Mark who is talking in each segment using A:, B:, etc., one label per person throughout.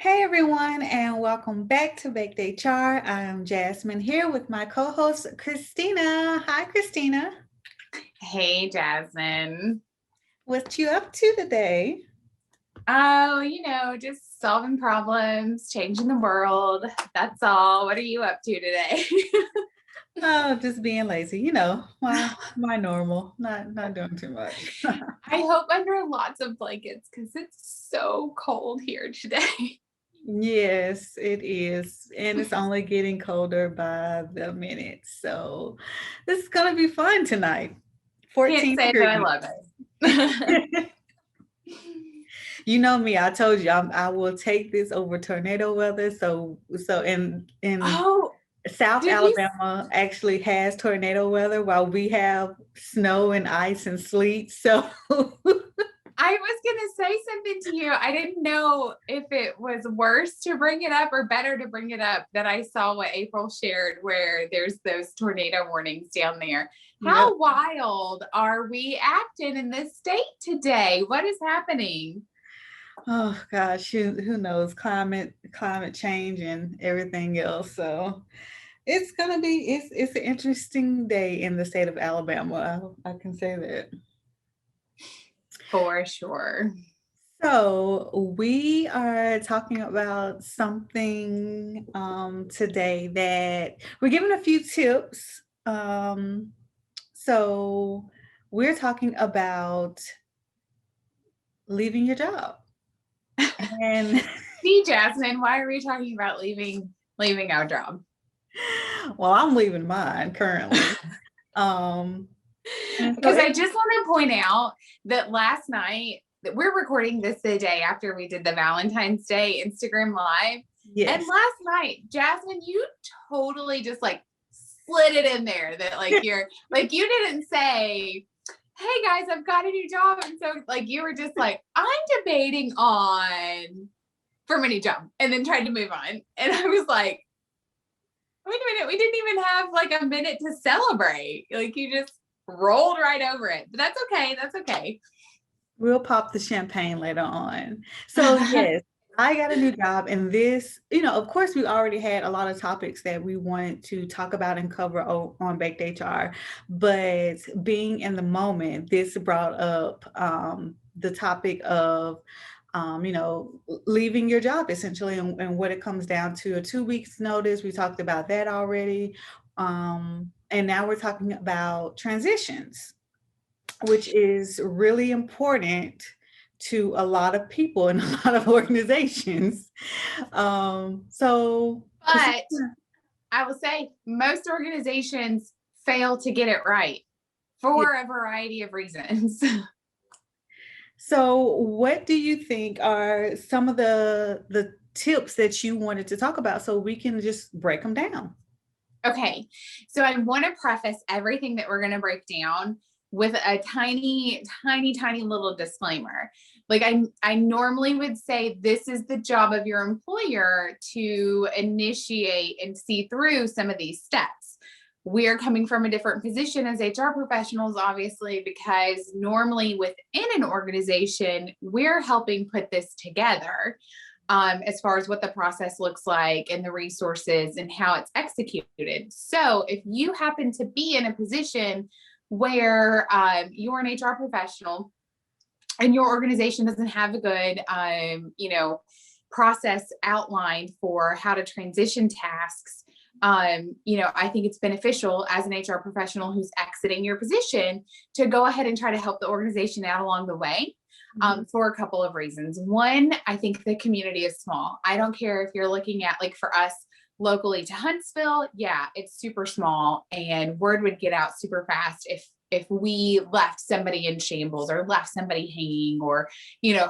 A: Hey everyone, and welcome back to BakedHR. I'm Jasmine here with my co-host Christina. Hi, Christina.
B: Hey, Jasmine.
A: What you up to today?
B: Oh, just solving problems, changing the world. That's all. What are you up to today?
A: Oh, just being lazy. My normal. Not doing too much.
B: I hope under lots of blankets because it's so cold here today.
A: Yes, it is, and it's only getting colder by the minute. So this is gonna be fun tonight.
B: Can't
A: 14
B: say that I
A: degrees.
B: love it.
A: You know me, I told you I will take this over tornado weather. So in
B: Oh,
A: South
B: did you?
A: Alabama actually has tornado weather while we have snow and ice and sleet. So
B: I was going to say something to you. I didn't know if it was worse to bring it up or better to bring it up that I saw what April shared where there's those tornado warnings down there.
A: yep.
B: How wild are we acting in this state today? What is happening?
A: Oh gosh, who knows? Climate change and everything else. So it's an interesting day in the state of Alabama. I can say that.
B: For sure.
A: So we are talking about something today that we're giving a few tips. So we're talking about leaving your job. And
B: See, Jasmine, why are we talking about leaving our job?
A: well, I'm leaving mine currently. Um, and so
B: Because I just want to point out that last night, that we're recording this the day after we did the Valentine's Day Instagram Live. And
A: yes.
B: last night, Jasmine, you totally just like slid it in there that like you're like, you didn't say, hey guys, I've got a new job. And so like you were just like, I'm debating on for my new job and then tried to move on. And I was like, wait a minute, we didn't even have like a minute to celebrate. Like you just rolled right over it. But that's okay. That's okay.
A: We'll pop the champagne later on. So yes, I got a new job, and this, of course, we already had a lot of topics that we wanted to talk about and cover on Baked HR, but being in the moment, this brought up the topic of leaving your job essentially, and what it comes down to. A 2 weeks notice. We talked about that already. And now we're talking about transitions, which is really important to a lot of people and a lot of organizations.
B: But I will say most organizations fail to get it right
A: Yeah.
B: for a variety of reasons.
A: So what do you think are some of the tips that you wanted to talk about so we can just break them down?
B: Okay, so I want to preface everything that we're going to break down with a tiny, tiny, tiny little disclaimer. Like I normally would say this is the job of your employer to initiate and see through some of these steps. We're coming from a different position as HR professionals, obviously, because normally within an organization, we're helping put this together as far as what the process looks like and the resources and how it's executed. So if you happen to be in a position where you're an HR professional and your organization doesn't have a good, process outlined for how to transition tasks, I think it's beneficial as an HR professional who's exiting your position to go ahead and try to help the organization out along the way. For a couple of reasons. One, I think the community is small. I don't care if you're looking at, like, for us locally to Huntsville, yeah, it's super small and word would get out super fast if we left somebody in shambles or left somebody hanging or,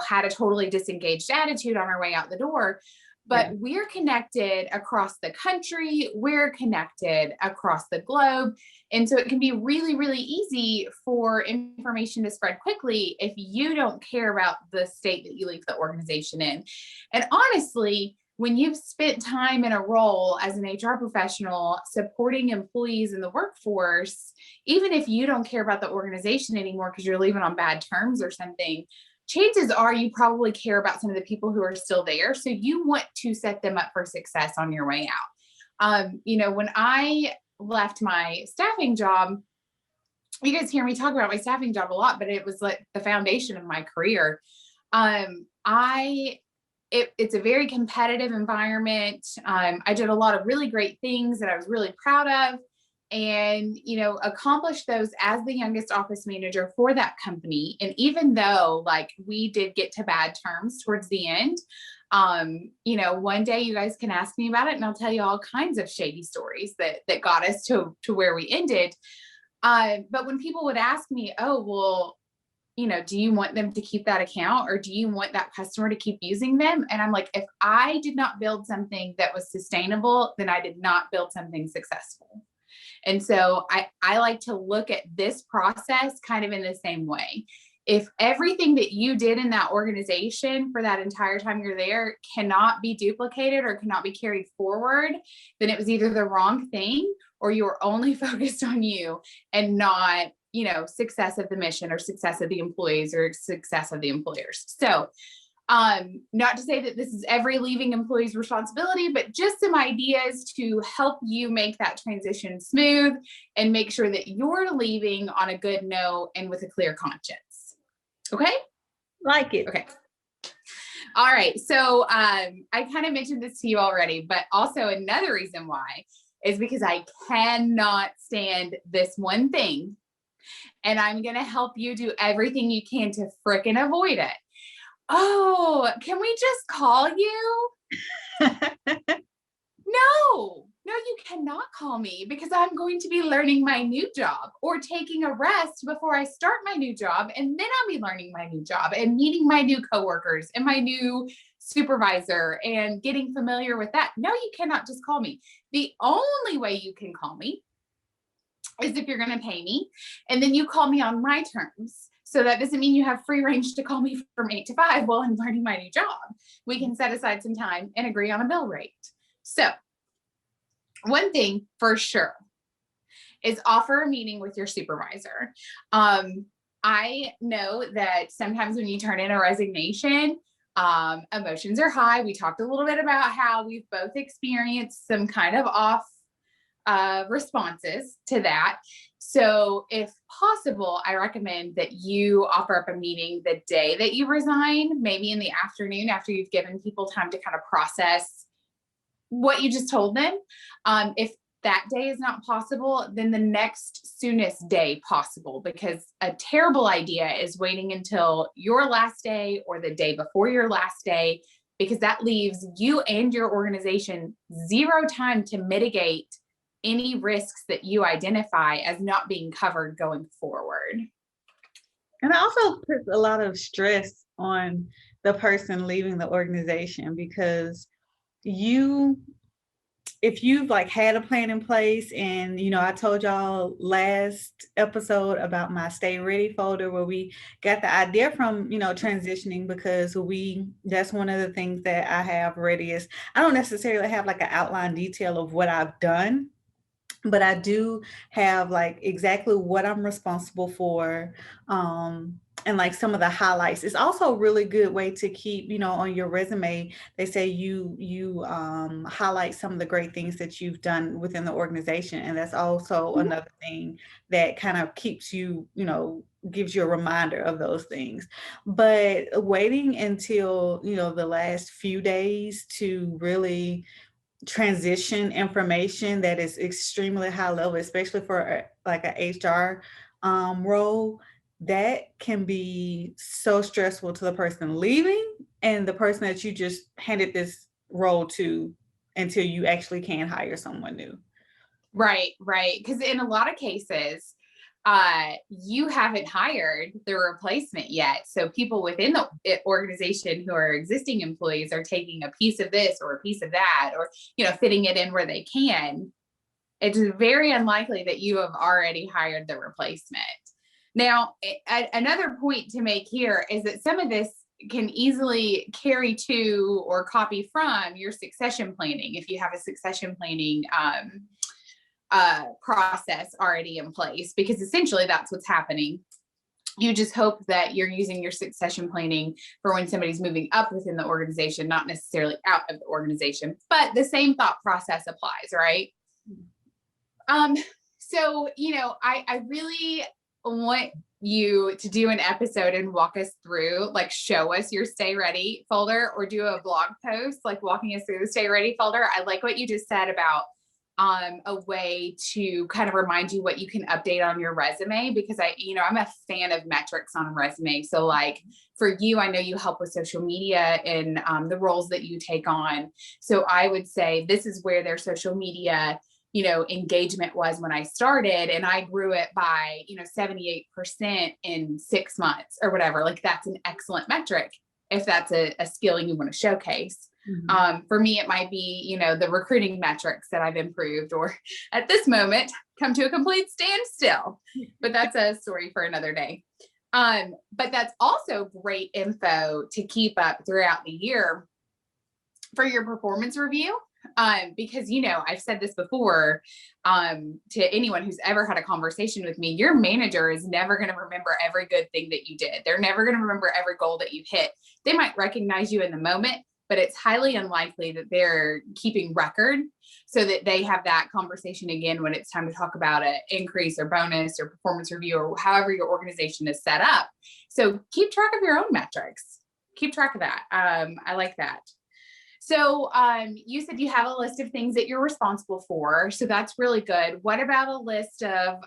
B: had a totally disengaged attitude on our way out the door. But
A: Yeah.
B: we're connected across the country, we're connected across the globe. And so it can be really, really easy for information to spread quickly if you don't care about the state that you leave the organization in. And honestly, when you've spent time in a role as an HR professional supporting employees in the workforce, even if you don't care about the organization anymore because you're leaving on bad terms or something, chances are you probably care about some of the people who are still there. So you want to set them up for success on your way out. When I left my staffing job, you guys hear me talk about my staffing job a lot, but it was like the foundation of my career. It's a very competitive environment. I did a lot of really great things that I was really proud of, and accomplished those as the youngest office manager for that company. And even though like we did get to bad terms towards the end, one day you guys can ask me about it and I'll tell you all kinds of shady stories that got us to where we ended. But when people would ask me, oh, well, do you want them to keep that account, or do you want that customer to keep using them? And I'm like, if I did not build something that was sustainable, then I did not build something successful. And so I like to look at this process kind of in the same way. If everything that you did in that organization for that entire time you're there cannot be duplicated or cannot be carried forward, then it was either the wrong thing or you were only focused on you and not, success of the mission or success of the employees or success of the employers. So not to say that this is every leaving employee's responsibility, but just some ideas to help you make that transition smooth and make sure that you're leaving on a good note and with a clear conscience. Okay?
A: Like it.
B: Okay. All right. So I kind of mentioned this to you already, but also another reason why is because I cannot stand this one thing. And I'm going to help you do everything you can to frickin' avoid it. Oh, can we just call you? No, you cannot call me because I'm going to be learning my new job or taking a rest before I start my new job. And then I'll be learning my new job and meeting my new coworkers and my new supervisor and getting familiar with that. No, you cannot just call me. The only way you can call me is if you're going to pay me, and then you call me on my terms. So that doesn't mean you have free range to call me from 8 to 5 while I'm learning my new job. We can set aside some time and agree on a bill rate. So one thing for sure is offer a meeting with your supervisor. I know that sometimes when you turn in a resignation, emotions are high. We talked a little bit about how we've both experienced some kind of off responses to that. So if possible, I recommend that you offer up a meeting the day that you resign, maybe in the afternoon after you've given people time to kind of process what you just told them. If that day is not possible, then the next soonest day possible, because a terrible idea is waiting until your last day or the day before your last day, because that leaves you and your organization zero time to mitigate any risks that you identify as not being covered going forward.
A: And it also puts a lot of stress on the person leaving the organization, because if you've like had a plan in place, and I told y'all last episode about my Stay Ready folder where we got the idea from, transitioning, because that's one of the things that I have ready. Is I don't necessarily have like an outline detail of what I've done, but I do have like exactly what I'm responsible for, and like some of the highlights. It's also a really good way to keep, on your resume. They say you highlight some of the great things that you've done within the organization, and that's also another thing that kind of keeps you, gives you a reminder of those things. But waiting until the last few days to really transition information that is extremely high level, especially for like a HR role, that can be so stressful to the person leaving and the person that you just handed this role to, until you actually can hire someone new.
B: Right. Because in a lot of cases, you haven't hired the replacement yet. So people within the organization who are existing employees are taking a piece of this or a piece of that, or, fitting it in where they can. It's very unlikely that you have already hired the replacement. Now, another point to make here is that some of this can easily carry to or copy from your succession planning. If you have a succession planning process already in place, because essentially that's what's happening. You just hope that you're using your succession planning for when somebody's moving up within the organization, not necessarily out of the organization, but the same thought process applies, right? So, I really want you to do an episode and walk us through, like, show us your Stay Ready folder, or do a blog post, like walking us through the Stay Ready folder. I like what you just said about a way to kind of remind you what you can update on your resume, because I'm a fan of metrics on a resume. So, like, for you, I know you help with social media and the roles that you take on. So I would say this is where their social media engagement was when I started, and I grew it by 78% in 6 months or whatever. Like, that's an excellent metric if that's a skill you want to showcase. For me, it might be, the recruiting metrics that I've improved, or at this moment, come to a complete standstill. But that's a story for another day. But that's also great info to keep up throughout the year for your performance review. Because, I've said this before, to anyone who's ever had a conversation with me, your manager is never going to remember every good thing that you did. They're never going to remember every goal that you hit. They might recognize you in the moment, but it's highly unlikely that they're keeping record so that they have that conversation again when it's time to talk about an increase or bonus or performance review or however your organization is set up. So keep track of your own metrics. Keep track of that. I like that. So you said you have a list of things that you're responsible for. So that's really good. What about a list of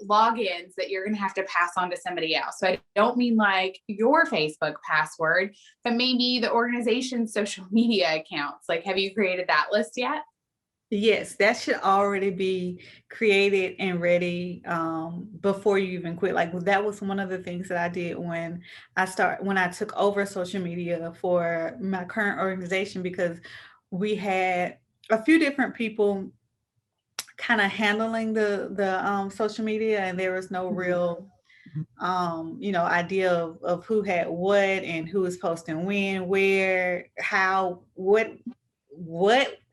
B: logins that you're going to have to pass on to somebody else? So I don't mean like your Facebook password, but maybe the organization's social media accounts. Like, have you created that list yet?
A: Yes, that should already be created and ready before you even quit. Like, that was one of the things that I did when I took over social media for my current organization, because we had a few different people kind of handling the social media, and there was no real idea of who had what and who was posting when, where, how, what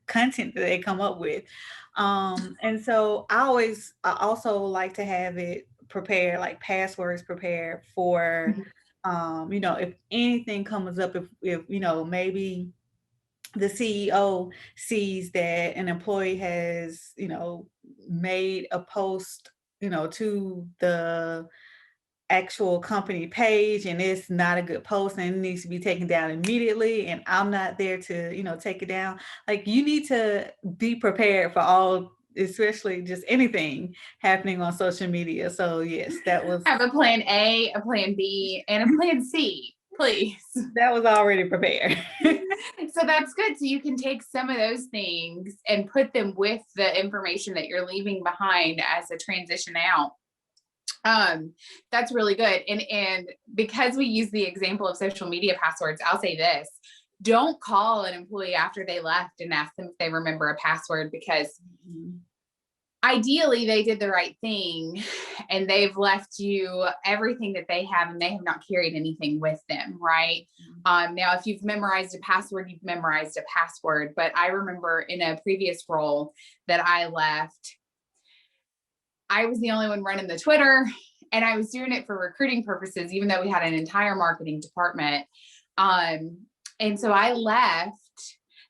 A: content do they come up with. And so I also like to have it prepared, like passwords prepared for if anything comes up, if maybe the CEO sees that an employee has made a post to the actual company page, and it's not a good post and it needs to be taken down immediately, and I'm not there to take it down. Like, you need to be prepared for all, especially just anything happening on social media. So yes,
B: Have a plan A, a plan B, and a plan C, please.
A: that was already prepared.
B: So that's good. So you can take some of those things and put them with the information that you're leaving behind as a transition out. That's really good. And because we use the example of social media passwords, I'll say this: don't call an employee after they left and ask them if they remember a password, because ideally they did the right thing and they've left you everything that they have, and they have not carried anything with them, right? Now, if you've memorized a password, you've memorized a password. But I remember in a previous role that I left, I was the only one running the Twitter, and I was doing it for recruiting purposes, even though we had an entire marketing department. And so I left.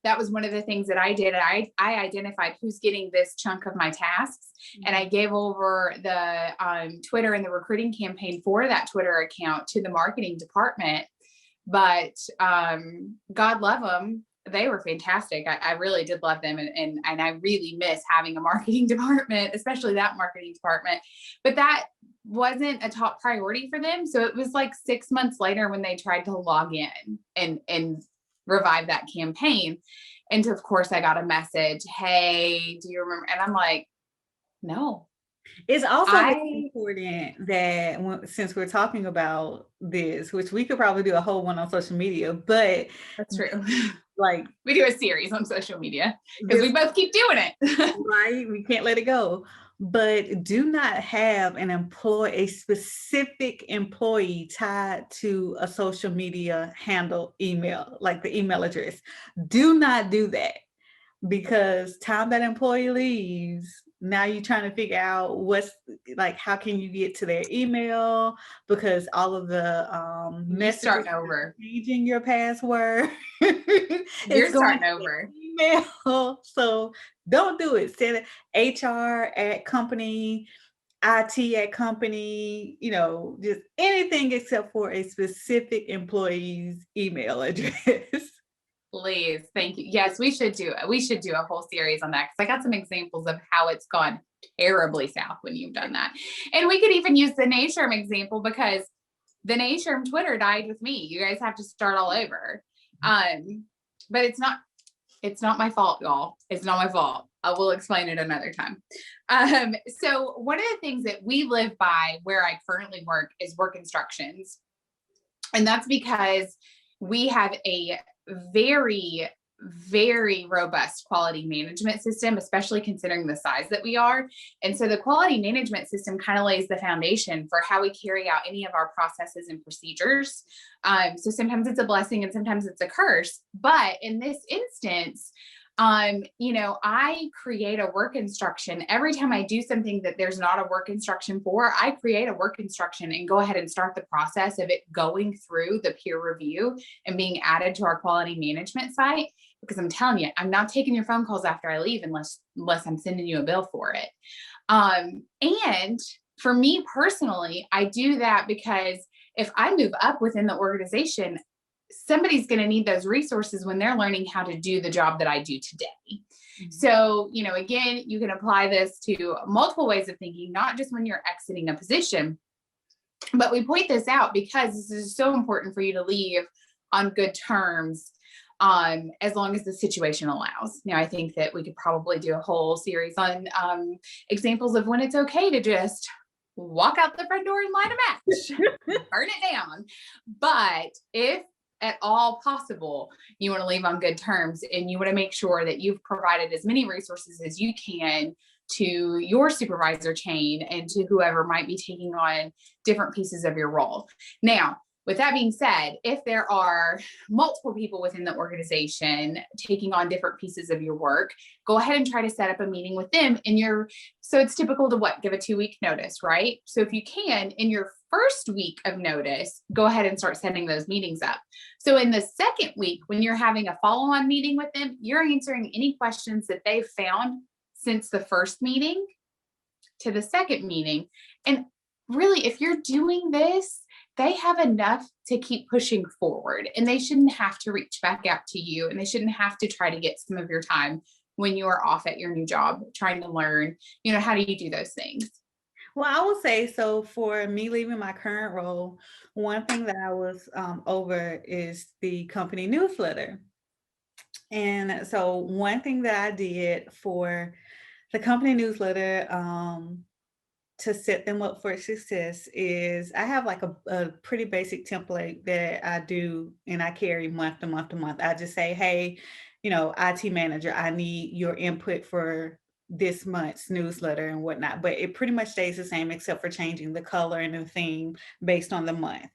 B: That was one of the things that I did. I identified who's getting this chunk of my tasks, and I gave over the Twitter and the recruiting campaign for that Twitter account to the marketing department. But God love them. They were fantastic. I really did love them. And I really miss having a marketing department, especially that marketing department. But that wasn't a top priority for them. So it was like 6 months later when they tried to log in and revive that campaign. And of course I got a message, "Hey, do you remember?" And I'm like, no.
A: It's also really important that since we're talking about this, which we could probably do a whole one on social media, but
B: that's true.
A: Like,
B: we do a series on social media because we both keep doing it.
A: Right? We can't let it go. But do not have a specific employee tied to a social media handle email, like the email address. Do not do that, because time that employee leaves, now you're trying to figure out what's like, how can you get to their email because all of the
B: You
A: messages
B: starting over.
A: changing your password. It's
B: You're
A: going
B: starting
A: to
B: over.
A: email. So don't do it. Send it HR at company, IT at company, just anything except for a specific employee's email address.
B: Please, thank you. Yes, we should do a whole series on that because I got some examples of how it's gone terribly south when you've done that. And we could even use the Nashorm example because the Nashorm Twitter died with me. You guys have to start all over. But it's not my fault, y'all. It's not my fault. I will explain it another time. So one of the things that we live by where I currently work is work instructions. And that's because we have a very, very robust quality management system, especially considering the size that we are. And so the quality management system kind of lays the foundation for how we carry out any of our processes and procedures. So sometimes it's a blessing and sometimes it's a curse. But in this instance, I create a work instruction every time I do something that there's not a work instruction for. I create a work instruction and go ahead and start the process of it going through the peer review and being added to our quality management site. Because I'm telling you, I'm not taking your phone calls after I leave unless I'm sending you a bill for it. And for me personally, I do that because if I move up within the organization, somebody's going to need those resources when they're learning how to do the job that I do today. Mm-hmm. So, again, you can apply this to multiple ways of thinking, not just when you're exiting a position, but we point this out because this is so important for you to leave on good terms, as long as the situation allows. Now, I think that we could probably do a whole series on examples of when it's okay to just walk out the front door and light a match, burn it down. But if at all possible, you want to leave on good terms and you want to make sure that you've provided as many resources as you can to your supervisor chain and to whoever might be taking on different pieces of your role. Now, with that being said, if there are multiple people within the organization taking on different pieces of your work, go ahead and try to set up a meeting with them so it's typical to give a 2-week notice, right? So if you can, in your first week of notice, go ahead and start setting those meetings up. So in the second week, when you're having a follow-on meeting with them, you're answering any questions that they've found since the first meeting to the second meeting. And really, if you're doing this, they have enough to keep pushing forward and they shouldn't have to reach back out to you and they shouldn't have to try to get some of your time when you're off at your new job, trying to learn, how do you do those things?
A: Well, I will say, so for me leaving my current role, one thing that I was over is the company newsletter. And so one thing that I did for the company newsletter, to set them up for success is I have like a pretty basic template that I do and I carry month to month to month. I just say, hey, IT manager, I need your input for this month's newsletter and whatnot. But it pretty much stays the same except for changing the color and the theme based on the month.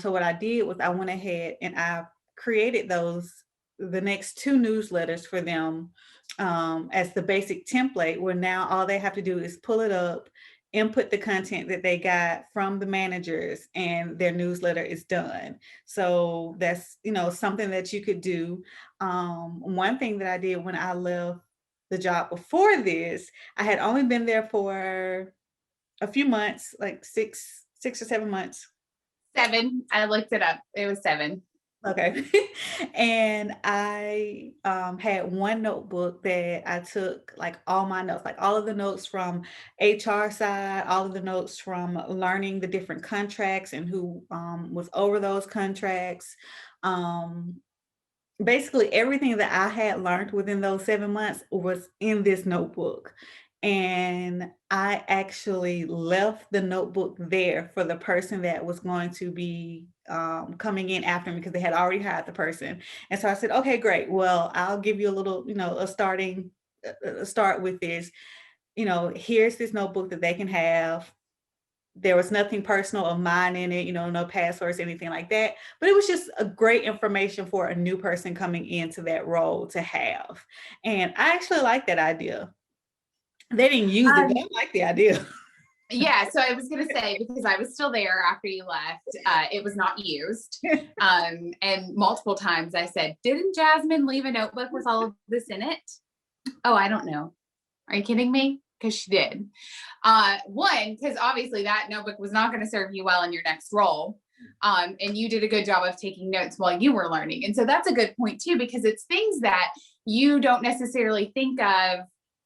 A: So what I did was I went ahead and I created the next 2 newsletters for them as the basic template, where now all they have to do is pull it up, input the content that they got from the managers, and their newsletter is done. So that's, something that you could do. One thing that I did when I left the job before this, I had only been there for a few months, like 6 or 7 months.
B: 7. I looked it up. It was 7.
A: Okay. And I had one notebook that I took like all my notes, like all of the notes from HR side, all of the notes from learning the different contracts and who was over those contracts. Basically everything that I had learned within those 7 months was in this notebook. And I actually left the notebook there for the person that was going to be coming in after me because they had already hired the person. And so I said, okay, great. Well, I'll give you a little, a start with this. Here's this notebook that they can have. There was nothing personal of mine in it, no passwords, anything like that. But it was just a great information for a new person coming into that role to have. And I actually like that idea. They didn't use it, but I like the idea.
B: Yeah, so I was going to say, because I was still there after you left, it was not used. And multiple times I said, didn't Jasmine leave a notebook with all of this in it? Oh, I don't know. Are you kidding me? Because she did. One, because obviously that notebook was not going to serve you well in your next role. And you did a good job of taking notes while you were learning. And so that's a good point too, because it's things that you don't necessarily think of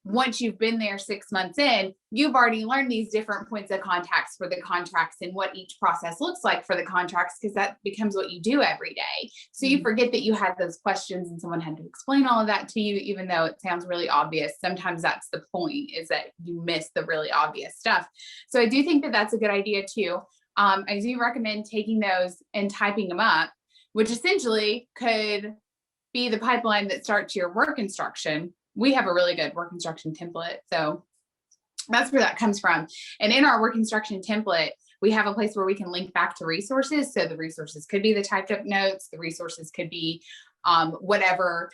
B: once you've been there 6 months in. You've already learned these different points of contacts for the contracts and what each process looks like for the contracts, because that becomes what you do every day. So you forget that you had those questions and someone had to explain all of that to you, even though it sounds really obvious. Sometimes that's the point, is that you miss the really obvious stuff. So I do think that that's a good idea too. I do recommend taking those and typing them up, which essentially could be the pipeline that starts your work instruction. We have a really good work instruction template. So that's where that comes from. And in our work instruction template, we have a place where we can link back to resources. So the resources could be the typed up notes. The resources could be whatever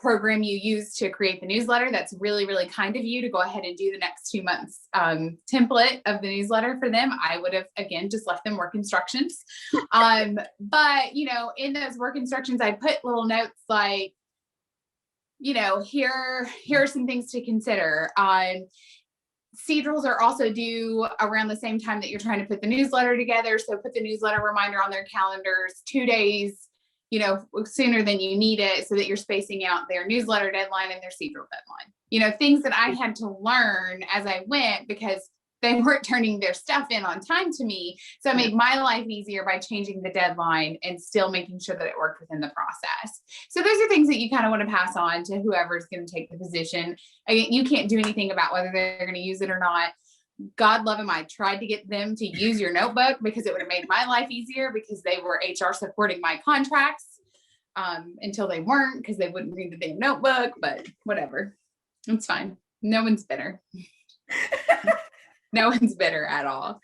B: program you use to create the newsletter. That's really, really kind of you to go ahead and do the next 2 months template of the newsletter for them. I would have, again, just left them work instructions. But, in those work instructions, I put little notes like, here are some things to consider. Seed are also due around the same time that you're trying to put the newsletter together. So put the newsletter reminder on their calendars 2 days, sooner than you need it, so that you're spacing out their newsletter deadline and their seed deadline. Things that I had to learn as I went, because they weren't turning their stuff in on time to me. So I made my life easier by changing the deadline and still making sure that it worked within the process. So those are things that you kind of want to pass on to whoever's going to take the position. Again, you can't do anything about whether they're going to use it or not. God love them. I tried to get them to use your notebook because it would have made my life easier, because they were HR supporting my contracts until they weren't, because they wouldn't read the damn notebook, but whatever. It's fine. No one's bitter. No one's bitter at all.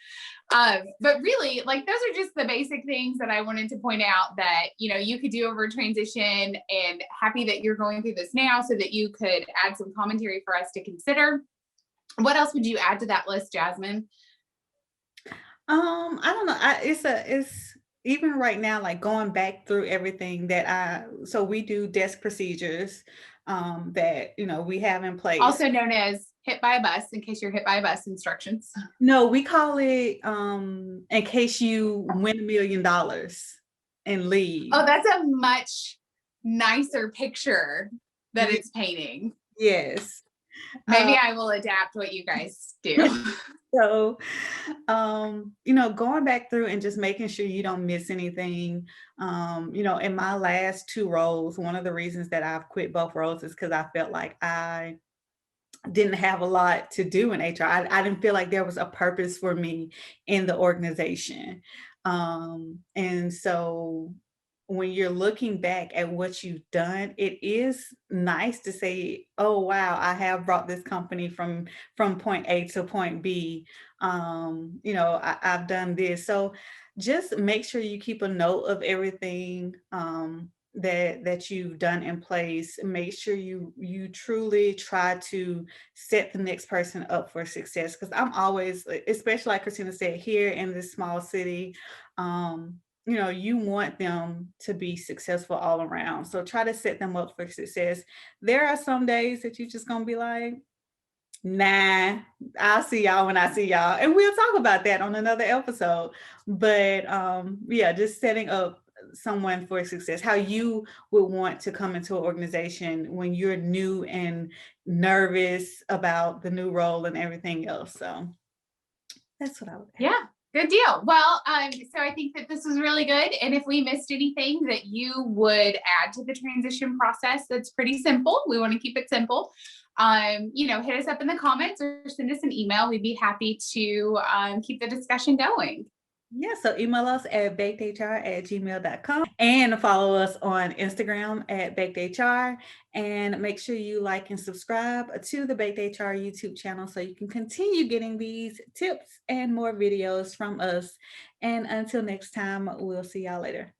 B: But really, those are just the basic things that I wanted to point out that, you could do over transition, and happy that you're going through this now so that you could add some commentary for us to consider. What else would you add to that list, Jasmine?
A: I don't know. It's even right now, like going back through everything so we do desk procedures that, we have in place.
B: Also known as hit by a bus, in case you're hit by a bus instructions.
A: No, we call it in case you win $1 million and leave.
B: Oh, that's a much nicer picture that it's painting.
A: Yes.
B: Maybe I will adapt what you guys do.
A: So, going back through and just making sure you don't miss anything. In my last 2 roles, one of the reasons that I've quit both roles is because I felt like I didn't have a lot to do in HR. I didn't feel like there was a purpose for me in the organization. And so when you're looking back at what you've done, it is nice to say, oh, wow, I have brought this company from point A to point B. I've done this. So just make sure you keep a note of everything that you've done in place. Make sure you truly try to set the next person up for success. Because I'm always, especially like Christina said, here in this small city, you want them to be successful all around. So try to set them up for success. There are some days that you're just gonna be like, nah, I'll see y'all when I see y'all. And we'll talk about that on another episode. But just setting up someone for success, how you would want to come into an organization when you're new and nervous about the new role and everything else. So that's what I would add.
B: Yeah. Good deal. Well, so I think that this was really good. And if we missed anything that you would add to the transition process, that's pretty simple. We want to keep it simple. Hit us up in the comments or send us an email. We'd be happy to keep the discussion going.
A: Yeah, so email us at bakedhr@gmail.com and follow us on Instagram at BakedHR, and make sure you like and subscribe to the BakedHR YouTube channel so you can continue getting these tips and more videos from us. And until next time, we'll see y'all later.